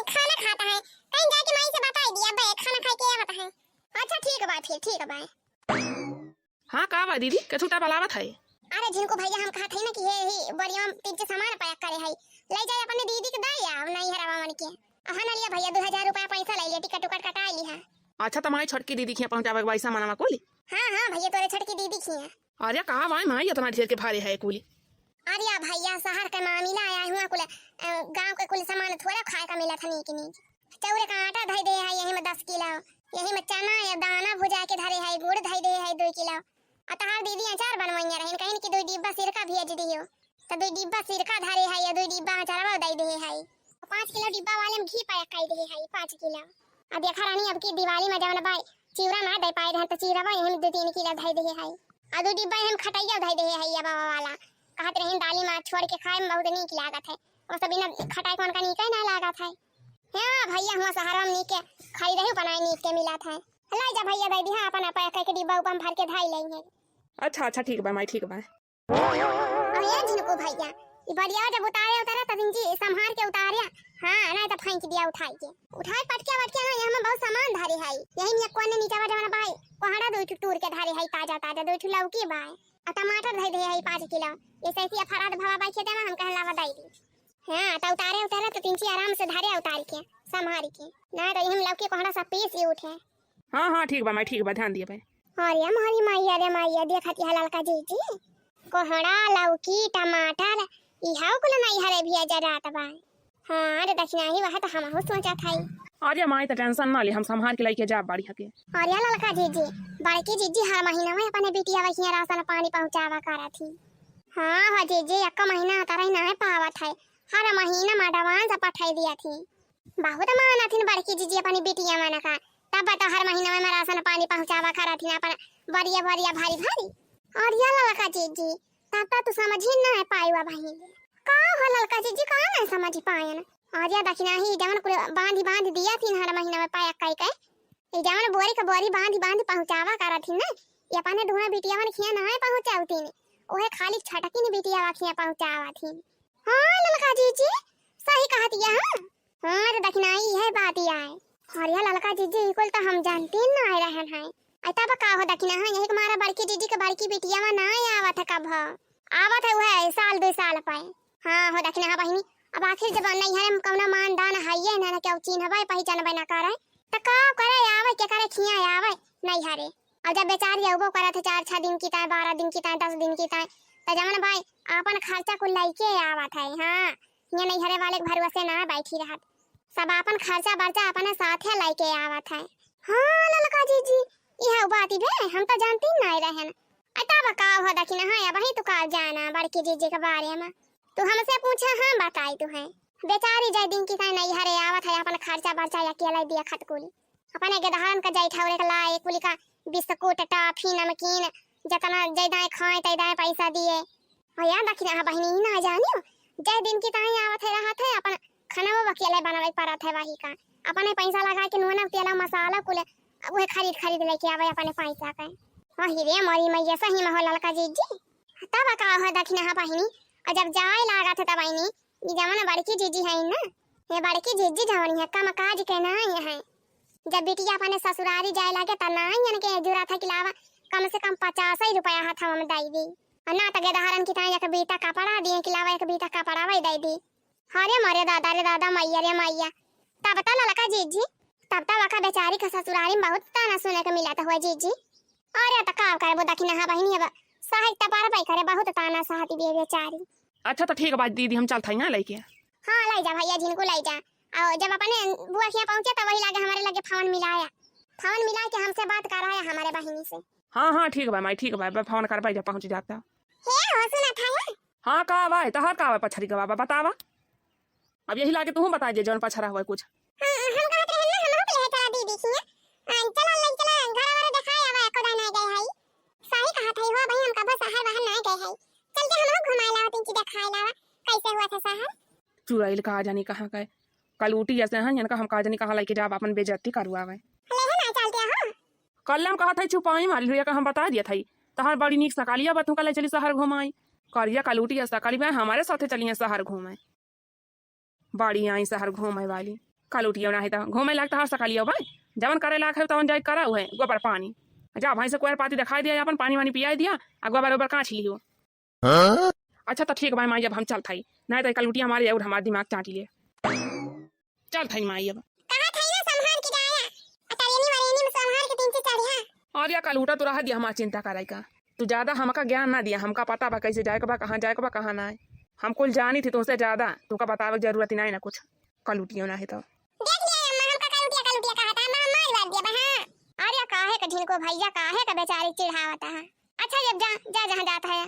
खाना खाता है, कहीं जाके माई से बता दिया बे खाना खा के आवत है। अच्छा ठीक है फिर, ठीक है बाय। हाँ का बा दीदी के छूटा बलावत है। अरे जिनको भैया हम कहत है ना कि हे बढ़िया तीन से सामान पैक करे है, ले जाए अपने दीदी के दे या नहीं हरावा मन के। अहा ना लिया भैया 2000 रुपया पैसा ले लिया, टिकट उकट कटा लिया। अच्छा तमारी छटकी दीदी खिया पहुंचावे के पैसा मानवा कोली। हां भैया तोरे छटकी दीदी खिया। अरे कहां भाई माई इतना ढेर के भारे है कुली। अरे भैया शहर के मामला आया हुआ कुल गांव के कुल सामान थोड़ा खाए का मिला था नी कि नी। चौरे का आटा धई दे है, यही में 10 किलो, यही में चना या दाना भुजा के धरे है, गुड़ धई दे है 2 किलो। अतहार दीदी अचार बनवाइया रहन, कहीं कि 2 डिब्बा सिरका भेज दियो, तो 2 डिब्बा सिरका धरे है या 2 डिब्बा अचारवा दई दे है। 5 किलो डिब्बा वाले में घी पैक कर दे है 5 किलो। अब देखा रानी अब की दिवाली में जवन भाई चिवरा ना दे पाए रहे तो चिवरा यही में 2-3 किलो धई दे है, आ 2 डिब्बा हम खटैया धई दे है या बाबा वाला। कहत रहन दाली में छोड़ के खाए में बहुत नीक लागत है, और सब बिना खटाई कौन का नीक ना लागत है। हां भैया हुआ शहर में नीक के खाई रही बनाए नीक के मिलत है। ला जा भैया दे दी, हां अपन पैक के डिब्बा ऊपर भर के धाई लेंगे। अच्छा ठीक बा माई, ठीक बा। अरे जिनको भैया ई बढ़िया जब उतारे तब इनकी संभाल के उतारे। हां ना तो फेंक दिया उठाई के, उठाए पटके हां यहां में बहुत सामान धरे है, यही में कोने नीचे जवन भाई कोहड़ा 2 टूर के धरे है, ताजा 2 लौकी बा आ टमाटर धई दे है 5 किलो। ऐसे ही फराद भवा बाई खेते में हम कहला बताई दी। हां तो उतारे तो तिनची आराम से धारे उतार के संभाल के, ना तो हम लौकी कोहड़ा सब पीस ही उठे। हां ठीक बा माई, ठीक बा, ध्यान दिए भाई। अरे हमारी मैया रे मैया देखत हलाल का जीजी कोहड़ा लौकी टमाटर इहाउ कुल नहीं हरे भी जरात बा। हां अरे दक्षिणा ही वह तो हम हो सोचा था। अरे माई तो टेंशन ना ले, हम संभाल के लेके जा बाड़ी हके। अरे ललका जीजी बड़की जीजी हर महीना में अपने बिटिया वहिया राशन पानी पहुंचावा करा थी। हां हो जीजी एक महीना तरह ना पावत है, हर महीना में एडवांस पठाई दिया थी। बहुत माना थी बड़की जीजी अपनी बिटिया माना का, तब बता हर महीना में राशन पानी पहुंचावा करा थी अपन बढ़िया बढ़िया भारी भारी। और या ललका जीजी तब तू समझ ही ना पाईवा भाई का हो ललका जीजी का ना समझ पायन। और या दक्षिणा ही जवन बांध दिया थी हर महीना में पाया कई कई ये जवन बोरी का बोरी बांध पहुंचावा करा थी ना, ये अपने दोनों बिटिया मन खिया ना पहुंचावती ने, ओहे खाली छटकी ने बिटिया खिया पहुंचावा थी। हां ललका जीजी सही कहत या। हां तो दक्षिणा ही है बात ही आए। और या ललका जीजी कुल तो हम जानते ना आ रहन है। ऐता बका हो दक्षिणा है यही हमारा बड़की जीजी के बड़की बिटिया में ना आवत है, कब आवत है वह साल 2 साल पे। हां हो दक्षिणा बहिनी अब आखिर जब नहीं है कौना मान दान है ना क्या चिन्हबे पहचानबे ना करे त का करे आवे के करे खिया आवे नहीं हरे। और जब बेचारी अबो करत है 4-6 दिन की ताय 12 दिन की ताय 10 दिन की ताय त जमन भाई अपन खर्चा को लेके आवत है। हां ये नहीं हरे वाले के भरोसे ना बैठी रहत, सब अपन खर्चा बर्चा अपने साथे लेके आवत है। हां ललका जीजी यह बात बे हम तो जानती नहीं रहन। अता बका हो दक्षिणा है वही तो का जाना बड़की जीजी के बारे में तू हमसे पूछा। हां बताई तू है बेचारी जय दिन की नहीं हरे आवत है, अपन खर्चा बर्चा अकेला दिया खतकुली अपने गदहारन का जय ठौरे का लाए कुली का बिस्कुट टॉफी नमकीन जतना जय दाए खाए तय दाए पैसा दिए। और यार दक्षिणा बहिनी ना जानियो जय दिन की ताई आवत है रहत है, अपन खाना वो अकेले बनावे पड़त है, वही का अपने पैसा लगा के नून तेल मसाला कुल वो खरीद लेके आवे अपने पैसा का। वही रे मरी मैया सही में हो ललका जीजी तब का हो दक्षिणा बहिनी। और जब जाए लागत है तब बहिनी ये जमाना बड़की जीजी है ना, ये बड़की जीजी जवानी है कम काज के ना है। जब बिटिया अपने ससुरारी जाए लगे त ना यन के जुरा था किलावा कम से कम 50 रुपया हाथ में दई दी, और ना त गदहारन की ताई एक बीता कपड़ा दिए किलावा एक बीता कपड़ा वही दई दी। अरे मरे दादा रे दादा मैया रे मैया तब ता ललका जीजी तब ता वका बेचारी का ससुरारी में बहुत ताना सुने के मिला था हुआ जीजी। अरे त का करे वो दक्षिणा बहिनी अब साहित्य पार पाई करे बहुत ताना सहती बे बेचारी। अच्छा तो ठीक बा दीदी हम चलत हई ना लेके। हां ले जा भैया जिनको ले जा। और जब अपने बुआ खिया पहुंचे तब वही लगे हमारे लगे फोन मिला के हमसे बात कराया हमारे बहिनी से। हां ठीक बा माई, ठीक बा फोन कर पाई जब पहुंच जाता। हे हो सुना था हां का बा तहर का बा पछरी का बा बतावा, अब यही लागे तू बता दे जौन पछरा हुआ कुछ। हम कहत रहे ना हम ले चला दीदी खिया चला घर वाले दिखाया बा को नहीं गए है। सही कहत है हो भाई हम कब शहर बाहर नहीं गए है, चल के हम घुमाए लाओ तिनकी दिखाए लावा कैसे हुआ था शहर। चुराइल का जानी कहां का कल उठी ऐसे हैं इनका हम का जानी कहां लेके जाब अपन बेइज्जती करवावे। ले ना चलते हो कल हम कहत है छुपाई मार लिया का हम बता दिया था तहर बड़ी नीक सकालिया बतू कल चली शहर घुमाई करिया कल उठी सकाली में हमारे साथे चलिए शहर घूमे, बड़ी आई शहर घूमे वाली कल उठियो ना है तो घूमे लगता हर सकलियो भाई जवन करे लाख है तवन जाय करा है गोबर पानी जा भाई से कोयर पाती दिखाई दिया अपन पानी वानी पियाई दिया आ गोबर ओबर काछ लियो। अच्छा तो ठीक भाई माई अब हम चल थाई नहीं तो कल उठिया हमारे और हमारा दिमाग चाटी ले चल थाई माई अब कहां थाई ना संभाल के जाया अतरेनी वरेनी में संभाल के तीन से चढ़िया। और या कल उठा तो रहा दिया हमारा चिंता कराई का तू ज्यादा हमका ज्ञान ना दिया हमका पता बा कैसे जाए बा कहाँ जाए बा कहाँ ना है हम कुल जानी थी तुमसे ज्यादा तुमका बतावे की जरूरत ही नहीं ना कुछ कल उठियो ना है तो देख लिया अम्मा हमका कल उठिया कहा था मां मार दिया बहा। अरे काहे का ढिल को भैया काहे का बेचारी चिढ़ावता है। अच्छा जब जा जा जहां जाता है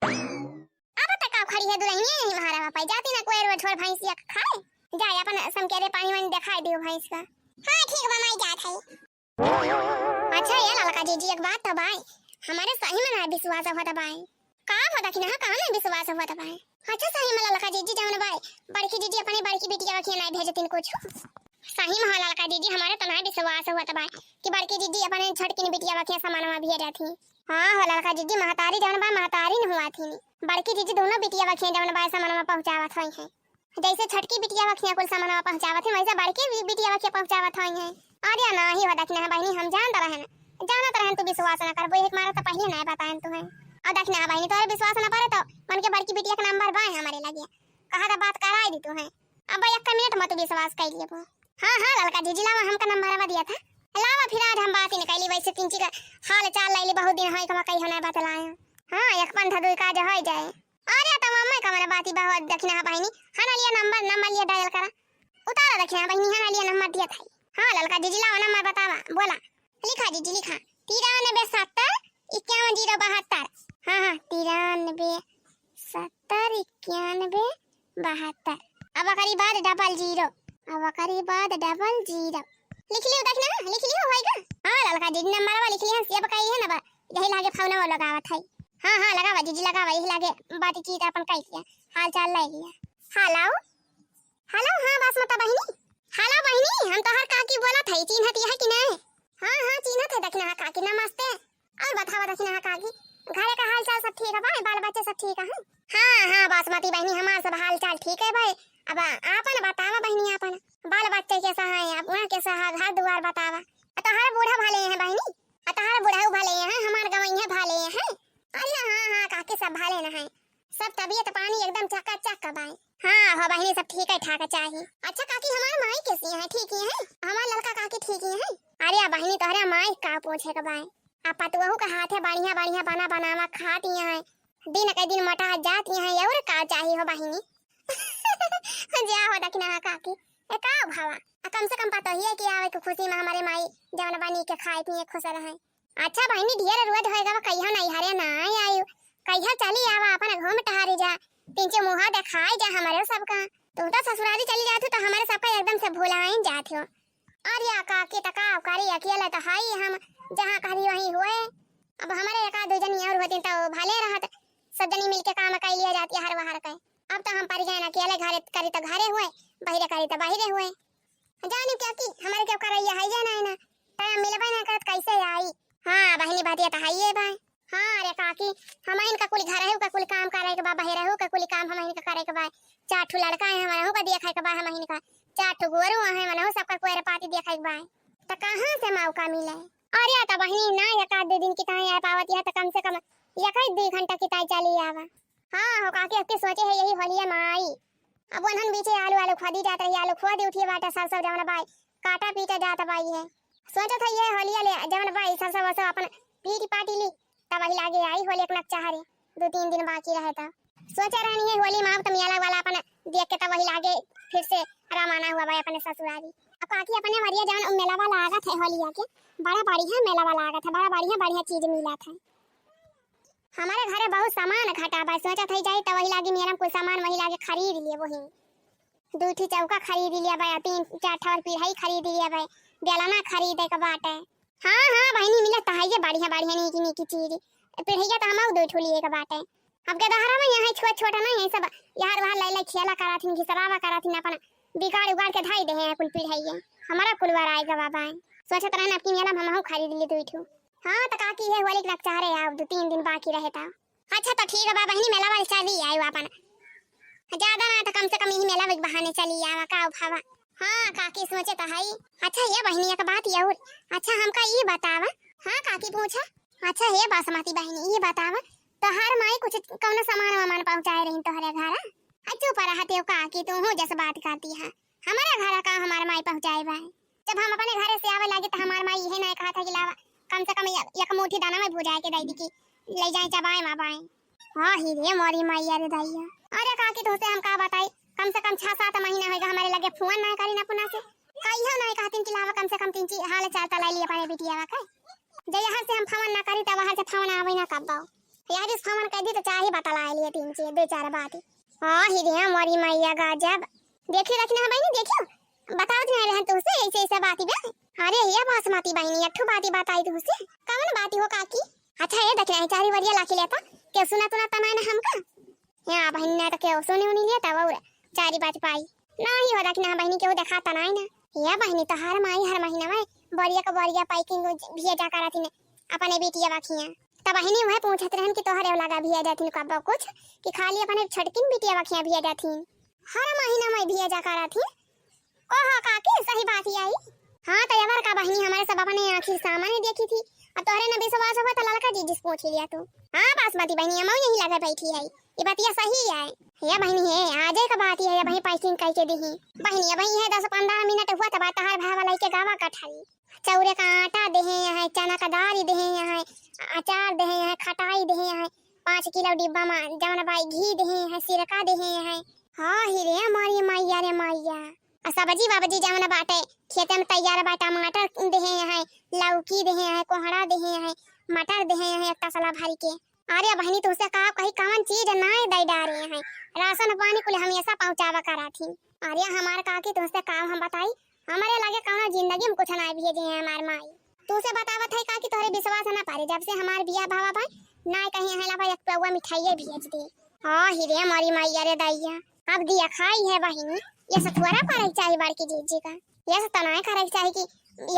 अब तक का खड़ी है दुल्हनिया महारा पापा जाती ना कोई रोड छोड़ भैंसिया खाए जा अपन समकेरे पानी वानी दिखाई दियो भैंस का। हां ठीक बा माई जात है। अच्छा ये ललका जीजी एक बात तो भाई हमारे सही में ना विश्वास होता भाई का होता कि ना कहां ना विश्वास होता भाई। अच्छा सही में ललका जीजी जान भाई बड़की जीजी अपनी बड़की बेटी के रखिए ना भेजतिन कुछ सही में ललका जीजी हमारे तो ना विश्वास होता भाई कि बड़की जीजी अपने छटकिन बेटिया रखिए सामानवा भेज रही। हां हो ललका जीजी महतारी जान बा महतारी न हुआ थी बड़की जीजी दोनों बेटिया रखिए जान बा सामानवा पहुंचावत होई है जैसे छटकी बेटिया रखिए कुल सामानवा पहुंचावत है वैसे बड़की बेटिया रखिए पहुंचावत होई है। अरे ना ही होता कि ना बहनी हम जानत रहन जानत रहन तू विश्वास ना करबो एक मारा तो पहले ना बताएं तू है अब देखना बहनी तोरे विश्वास ना पड़े तो मन के बड़की बेटिया का नंबर बाय हमारे लगे कहा था बात कराई दी तू है अब एक मिनट मत विश्वास कर लिए वो। हां हां ललका जीजी लावा हमका नंबर दिया था लावा फिर आज हम बात ही निकाली वैसे तीन चीज हाल चाल लैली बहुत दिन है कमा कहीं ना बतलाया। हां एक पंथा दुई काज हो जाए। अरे तो मम्मा कमरा बाती बहुत देखना बहनी हना लिया नंबर लिया डायल करा उतारा देखना बहनी हना लिया नंबर दिया था। हां ललका जीजी लावा नंबर बतावा बोला लिखा जीजी लिखा 93 70 51 072। हां हां 93 70 91 72 अब करी बाद डबल जीरो अब करी बाद डबल जीरो लिख लियो देखना लिख लियो होएगा। हां ललका जीजी नंबर वाला लिख लिया सेव कई है ना यही लागे फोन में लगावत है। हां हां लगावा जीजी लगावा यही लागे बात चीज अपन कह लिया हाल चाल ले लिया। हेलो हेलो हां बासमता बहिनी हेलो बहिनी हम तो हर काकी बोला था चिन्हत है कि नहीं। हां हां चिन्हत है देखना काकी नमस्ते और बतावा देखना काकी घरे का हाल चाल सब ठीक है भाई बाल बच्चे सब ठीक है। हां हां बासमती बहिनी हमार सब हाल चाल ठीक है भाई अब आपन बतावा बहिनी आपन बाल बच्चे कैसा है आप वहां कैसा है घर द्वार बतावा तहार बूढ़ा भाले हैं बहिनी तहार बूढ़ा भाले हैं हमार गवैया भाले हैं। अल्लाह हां हां काकी सब भाले न है सब तबीयत पानी एकदम चकाचक का भाई। हां हो बहिनी सब ठीक है ठाक चाहिए। अच्छा काकी हमार माई कैसी है ठीक ही है हमार लड़का काकी ठीक ही है। अरे बहिनी तोहरा माई का पूछे का भाई आप पतुहू का हाथ है बढ़िया बढ़िया बना बनावा खाती है दिन के दिन मटा जाती है और का चाहिए हो बहिनी। जा हो दखना काकी ए का भावा कम से कम पता ही है कि आवे के खुशी में हमारे माई जवन बनी के खाए पिए खुश रहे। अच्छा बहिनी ढेर रोज होएगा कहियो नहीं हरे ना आयु कहियो चली आवा अपन घर में टहारी जा तीन मुंह दिखाई जा हमारे सबका तुम तो ससुराली चली जाती तो हमारे सबका एकदम से भुलाइन जात हो। अरे काकी तकाव करी अकेले तो हाई हम जहां करी वहीं हुए अब हमारे एक दो जनी और होती तो भले रहत सब जनी मिलके काम कर लिया जाती हर बाहर के अब तो हम पर गए अकेले घरे करी तो घरे हुए बाहर करी तो बाहर हुए जाने क्या की हमारे क्या करैया है या ना टाइम मिलबे ना करत कैसे आई। हां बहिनी बातिया तो है भाई। हां अरे काकी हम इनका कुल घर है का कुल काम करे के बा बाहर हो का कुल काम हम इनका करे के बा चार ठो लड़का है हमारा हो का देखे के बा हम इनका चार ठो गोरू है मन हो सबका कोई पार्टी देखे के बा तो कहां से मौका मिले। अरे तो बहिनी ना एक आध दिन की ताई आ पावत है तो कम से कम एक 2 घंटा की ताई चली आवा। हां हो काकी अब के सोचे है यही होलिया माई अब वनहन बीचे आलू खोदी जात रही आलू खोदी उठिए बाटा सब जवन भाई काटा पीटा जाता भाई है सोचा था ये होलिया ले जवन भाई सब अपन पीटी पार्टी ली तब वही लागे आई होली एक नक चाहरे 2-3 दिन बाकी रहे था सोचा रहनी है होली माँ तो मियाला वाला अपन देख के तब वही लागे फिर से रवाना हुआ भाई अपने ससुराली। अब काकी अपने वरिया जवन मेला वाला लागत है होलिया के बड़ा बढ़िया मेला वाला लागत है बड़ा बढ़िया चीज मिला था हमारे घरे बहुत सामान घटा बा सोचा था जाई तो वही लागे मेरा कोई सामान वही लागे खरीद लिए वही 2 चौका खरीद लिया भाई 3-4 ठवर पिढ़ाई खरीद लिया भाई बेलना खरीदे के बाटे। हां हां बहिनी मिला तो है बढ़िया नीकी चीज पिढ़ैया तो हम 2 ठो लिए के बाटे अब के दहरा में यहां छोटा नहीं है सब यार वहां लै खेला कराथिन घिसरावा कराथिन अपन बिगाड़ उगाड़ के धाई दे हैं कुल पिढ़ैया हमारा कुलवार आएगा बाबा सोचत रहन आपकी मेला हम खरीद लिए 2 ठो। हां तो काकी है होली के चाह रहे आप 2-3 दिन बाकी रहे था। अच्छा तो ठीक है बा बहनी मेला वाले चली आयो अपन ज्यादा ना तो कम से कम यही मेला के बहाने चली आवा का भावा। हाँ काकी सोचे तो है। अच्छा ये बहनी एक बात ये और अच्छा हमका ये बतावा। हाँ काकी पूछा। अच्छा ये बासमती बहनी ये बतावा तो हर माई कुछ कौन सामान वामान पहुंचाए रही तोहरे घर। अच्छो पर हते काकी तू हो जैसे बात करती है हमारा घर का हमार माई पहुंचाए बा। जब हम अपने घर से आवे लगे तो हमार माई यही नहीं कहा था कि लावा कम से कम एक मुट्ठी दाना में भुजाए के दे दी कि ले जाए चबाए माबाए। हाँ ही रे मोरी मैया रे दैया। अरे काकी तो से हम का बताई कम से कम 6-7 महीना होगा हमारे लगे फोन नहीं करी ना पुना से कहियो नहीं कहतिन कि लावा कम से कम 3 हाल चाल तला लिए अपने बिटिया का जे यहाँ से हम फोन ना करी तब वहां से फोन आवे ना कब बाओ यार इस फोन कर दी तो चाहे बतला लिए 3-4 बात। हां ही रे मोरी मैया गजब देखियो रखना है बहनी देखियो बताओ नहीं रहन तुसे ऐसे ऐसे बात बे। अरे ये बासमती बहनी अठू बाती बताई तुसे कौन बाती हो काकी। अच्छा ये देखना है 4 वरिया लाके लेता के सुना तुना तमाना हमका यहां बहनी ने तो के सुने उनी लेता और 4-5 पाई नहीं हो रखना बहनी के वो दिखाता नहीं ना। ये बहनी तो हर माई हर महीना में बरिया का बरिया पाइकिंग भेजा करती ने अपने बेटिया बाखिया तब बहनी वह पूछत रहन कि तोहरे लगा भेजा जाथिन कब कुछ कि खाली अपने छटकिन बेटिया बाखिया भेजा जाथिन हर महीना में भेजा करती। ओहो काकी सही बात ही आई। हां तो यार का बहनी हमारे सब अपने आंखी सामने देखी थी और तोहरे ने विश्वास हुआ तो लड़का जी जिस पूछ लिया तू। हां बासमती बहनी हम यही लगा बैठी है ये बातिया सही है। ये बहनी है आजे का बात है बहनी पैकिंग करके दी बहनी बहनी है 10-15 मिनट हुआ तब तहार भाई वाला के गावा कठाई चौरे का आटा दे है चना का दाल दे है अचार दे है खटाई दे है 5 किलो डिब्बा में जवन भाई घी दे है सिरका दे है। हां ही रे मारी मैया रे मैया सब्जी बाबजी जवन बाटे खेत में तैयार बा टमाटर दे है लौकी दे है कोहड़ा दे है मटर दे है एक तसला भरी के। अरे बहनी तुसे का कहीं कौन चीज नहीं दे डारे हैं राशन पानी कुल हमेशा पहुंचावा करा थी। अरे हमार काकी तुसे काम हम बताई हमारे लगे कौन जिंदगी में कुछ नहीं भेजे हैं हमार माई तुसे बतावत है काकी तोरे विश्वास ना पारे जब से हमार बियाह भावा भाई ना कहीं है ला भाई एक पौवा मिठाई भेज दे। हां ही रे हमारी मैया रे दैया अब दिया खाई है बहनी ये सथुरा करे चाहिए बड़की जीजी का ये सब तनाए करे चाहिए कि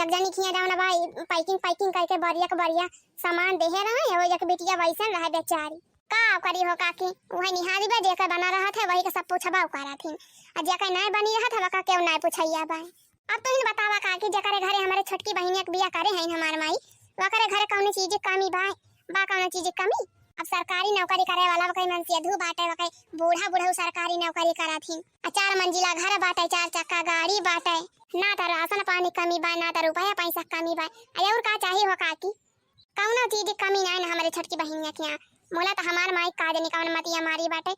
एक जनी खिया जावना भाई पैकिंग करके बरिया सामान दे है रहा है वो एक बेटिया वैसन रहा बेचारी का करी हो काकी वही निहारी बे जेकर बना रहा था वही के सब पूछबा करा थी और जेकर नहीं बनी रहा था वका क्यों नहीं पूछैया भाई। अब तो इन बतावा काकी जेकर घरे हमारे छोटकी बहनी के बियाह करे हैं हमार माई वकरे घरे कौन चीज कमी बा कौन चीज कमी। अब सरकारी नौकरी करे वाला वकई मन सेधु बाटे वकई बूढ़ा सरकारी नौकरी करा थी 4 मंजिला घर बाटे 4 चक्का गाड़ी बाटे ना तो राशन पानी कमी बा ना तो रुपया पैसा कमी बा और का चाहिए हो काकी कौनो चीज कमी नहीं ना हमारे छोटकी बहनिया के मोला तो हमार माई का जनी कौन मतिया मारी बाटे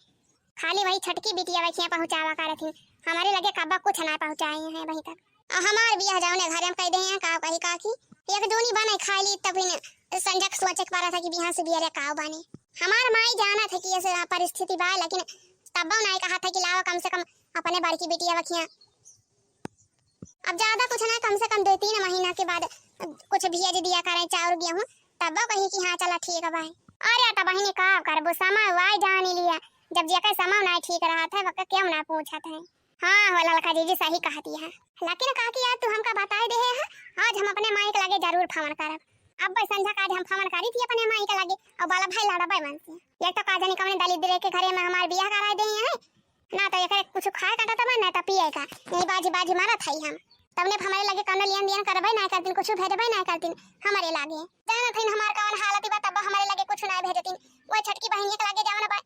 खाली वही छटकी बिटिया वखिया पहुंचावा करत थी हमारे लगे कब्बा कुछ ना पहुंचाए हैं वहीं तक हमार बियाह जाउने घर में कह दे हैं का कही काकी एक दोनी बने खाली तभी ने संजक सोचे पड़ा था कि बिहार से बियाह काव बने हमार माई जाना था कि ऐसे परिस्थिति बा लेकिन तब नहीं कहा था कि लाओ कम से कम अपने बड़की बिटिया वखिया अब ज्यादा कुछ ना कम से कम 2-3 महीना के बाद कुछ भेज दिया करें चाउर गेहूं तब कही कि हाँ चला ठीक है भाई। अरे तब बहनी का करबो समय वाई जान लिया जब जेकर समय नहीं ठीक रहा था वक्त क्यों ना पूछत है। हाँ हो लड़का जीजी सही कहती है लेकिन काकी यार तू हमका बताई दे है आज हम अपने माई के लगे जरूर फोन करब। अब भाई संध्या का आज हम फोन करी थी अपने माई के लगे और बाला भाई लाड़ा भाई मन से एक तो काजनी कमने दलित दे के घरे में हमार बियाह करा दे हैं ना तो एकरे कुछ खाए का तब ना तो पिए का यही बाजी मारा थई हम तबने हमारे लगे कौन लियन दियन करबै ना करतिन कुछ भेजबै ना करतिन हमारे लागे जाना थइन हमार कौन हालत बा तब हमारे लगे कुछ ना भेजतिन वो छटकी बहनी के लागे जावना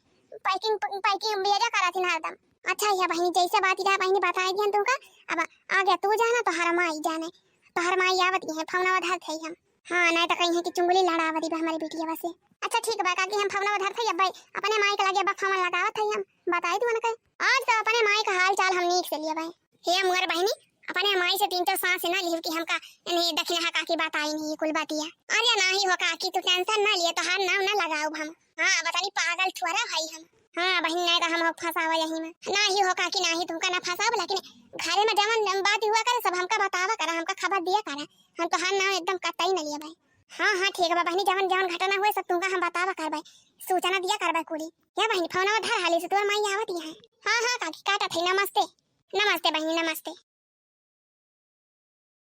पैकिंग भेजा करातिन हरदम। अच्छा या बहनी जैसे बात इरा बहनी बताई दियन तुका अब आगे तू जाना तो हर माई जाने तो हर माई आवती है फौना धर थई हम। हां नहीं तो कहीं है कि चुंगली लड़ावती बा हमारी बेटिया बसे। अच्छा ठीक बा काकी हम फौना धर थई अब भाई अपने माई के लागे बा फौना लगावत हई हम बताई तू न आज तो अपने माई का हाल चाल हम नीक से लिए भाई हे मोर बहनी अपने माई से 3-4 सांस ना लियो कि हमका नहीं दक्षिण हा काकी बात आई नहीं कुल बातिया। अरे नहीं हो काकी तू टेंशन ना लिए तो हार नाव ना लगाओ हम। हां बतानी पागल ठुरा भाई हम। हां बहन नहीं तो हम हो फसावा यही में नहीं हो काकी नहीं तुमका ना फसाओ लेकिन घरे में जवन बात हुआ करे सब हमका बतावा करे हमका खबर दिया करे हम तो हार नाव एकदम कतई न लिए भाई। हां ठीक है बहनी जवन घटना हुए सब तुमका हम बतावा करबै सूचना दिया करबै कुली या बहनी फोनवा धर हाली से तोर माई आवत है। हां काकी काटा थई नमस्ते बहनी नमस्ते।